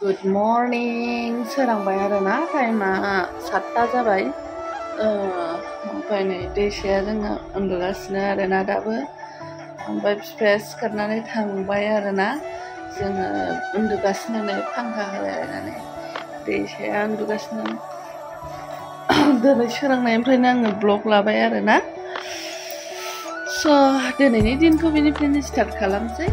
Good morning. सोरांबाय आरोना टाइमा 7ता जाबाय ओमफ्राय नै दैसाया जोङो उन्दुगासिनो आरोना दाबो ओमफ्राय बिफाया सिखारनानै थांबाय आरोना जोङो उन्दुगासिनो नै फांखा होलायनानै दैसाया उन्दुगासिनो दिनै सोरांनायनिफ्रायनो आङो ब्लग लाबाय आरोना दिनैनि दिनखौ बेनिफ्रायनो स्टार्ट खालामसै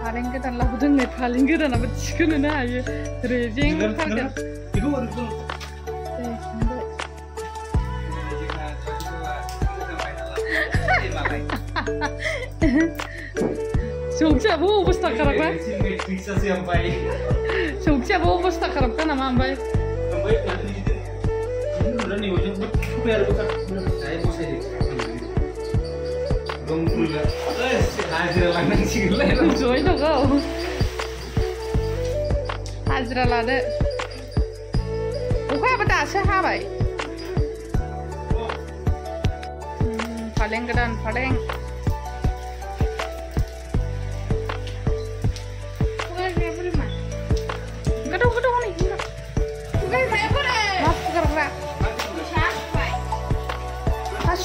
फालें गोदान लाबोदों नै फालें गोदानाबो थिखोनोनो हायो रेजें थारगोन Sukses अवस्था खराब Sukses अवस्था खराब का नामा ओमफ्राय जय दगौ हाजिरा लादो अखायाबो दासो हाबाय फालें गोदान फालें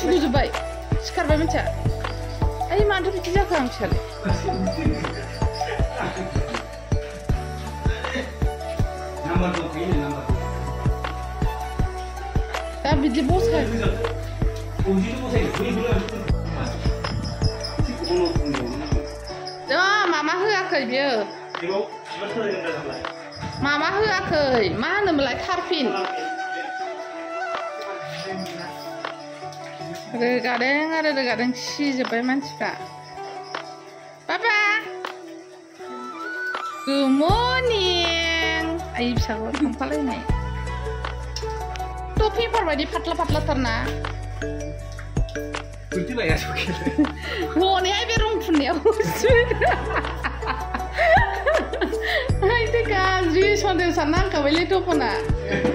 सुजुबाय सिखारबाय मिथिया ओइ माथो बिदि जाखो आं फिसालाय दा बिदि बसाय मामा होआखै बियो मामा होआखै मा होनोमोनलाय थारफिन रोगादों आरो रोगादों सिजोब्बाय मानसिफ्रा बाबा गुड मर्निं आइ फिसाखौ थांफालायनाय टफिफोर बायदि फाटला फाटलाथारना हनेहाय बे रं फुननायाव गाज्रि सन्देशा नांखाबायलै टफना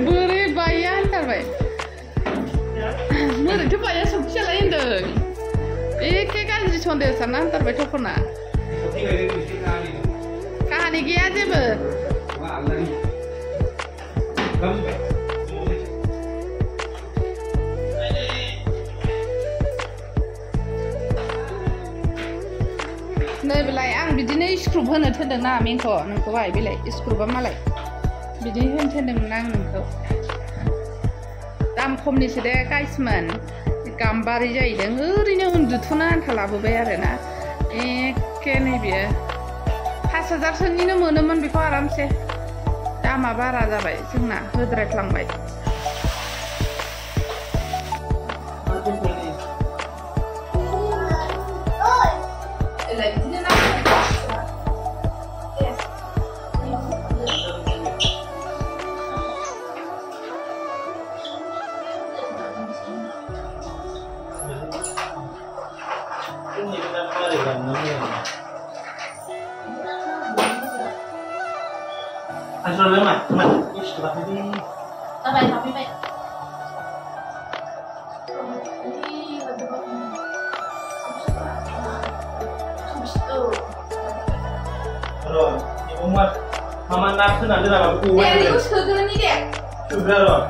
बोरै बाया होनथारबाय मोरैथो बाया सबखियालाय होनदों एखे गाज्रि सन्देशा नांथारबाय टफना काहानि गैया जेबो नै बेलाय आं बिदिनो स्क्रुब होनो थिनदोंना मेंख' नोंखौहाय बेलाय स्क्रुबा मालाय बिदि होनो थिनदोंमोन आं नोंखौ दाम खमनिसो दे गाइसमोन गाम्बारि जाहैदों ओरैनो उन्दुथ'नो आन्था लाबोबाय आरोना एखे नै बियो 5000सोनिनो मोनोमोन बेखौ आरामसे दामा बारा जाबाय जोंना होद्रायफ्लांबाय Mama nak kena ada apa kue? Ini kau suka ni deh. Suka loh.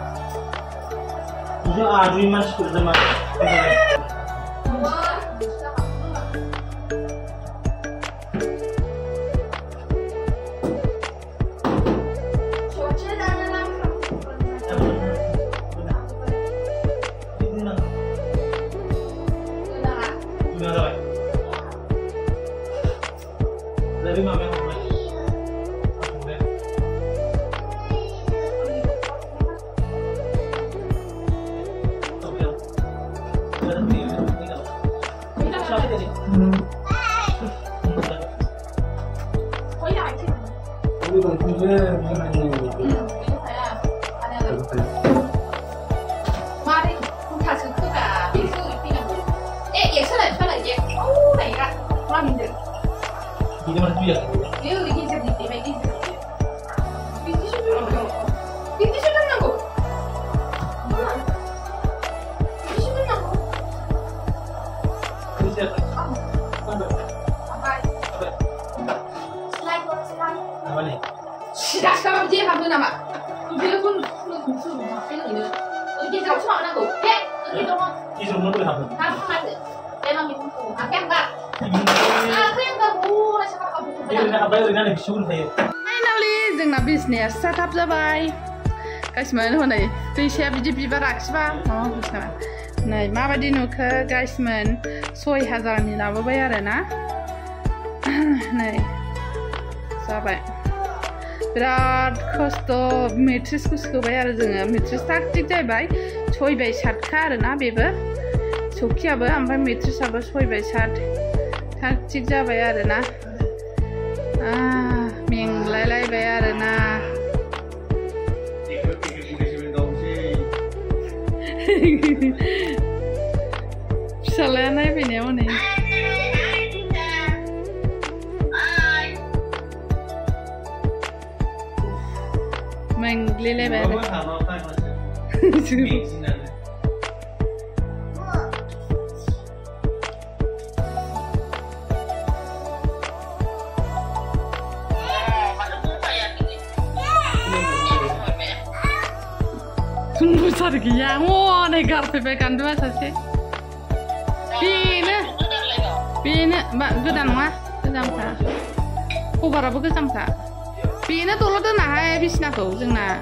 Ini adu iman suka sama. Dari mama. Mari, kita suka bisu ini nak. Yang salah je. Oh, baik lah. Mana ni? Ini mana dia? Dia lagi jadi baik ni. Bisu mana? Bisu mana aku? Bisu mana aku? Bisu apa? Apa? Slide. हाबा nih siapa dia hamil nama dia pun ini kita harus mana go kita mau itu mau tuh habu harus mana emang itu aku yang enggak boleh siapa kamu ini habu itu kan bisul saya finally जोंना business setup जाबाय guys मोन हनै दैसाया बिदि बिबार आखिबा माबा बुस्थु नै माबायदि नुखो गाइस मोन 6000 नि लाबोबाय आरो ना नै जाबाय बिराद खस्थ' मेट्रिक्सखौ सोबाय आरो जोङो मेट्रिक्स थाग थिग जाबाय 6/7 खा आरो ना बेबो सौखियाबो ओमफ्राय मेट्रिक्सआबो 6/7 थाग थिग जाबाय आरो ना मेंलायलायबाय आरो ना फिसालाया नायफैनायाव नै मेंग्लिलायबाय आरो besar gila, wah negar pepekan dua sasi. Bina, mbak gedang mah, gedang ta. Kubara bu gedang ta. Bina tuh lo tuh nah, bisna tuh, jengna.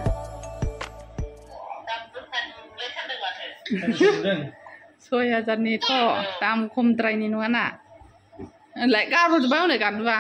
6000 ni to, tam kum trai ni nuana. Lại cao rồi bao này cả dua.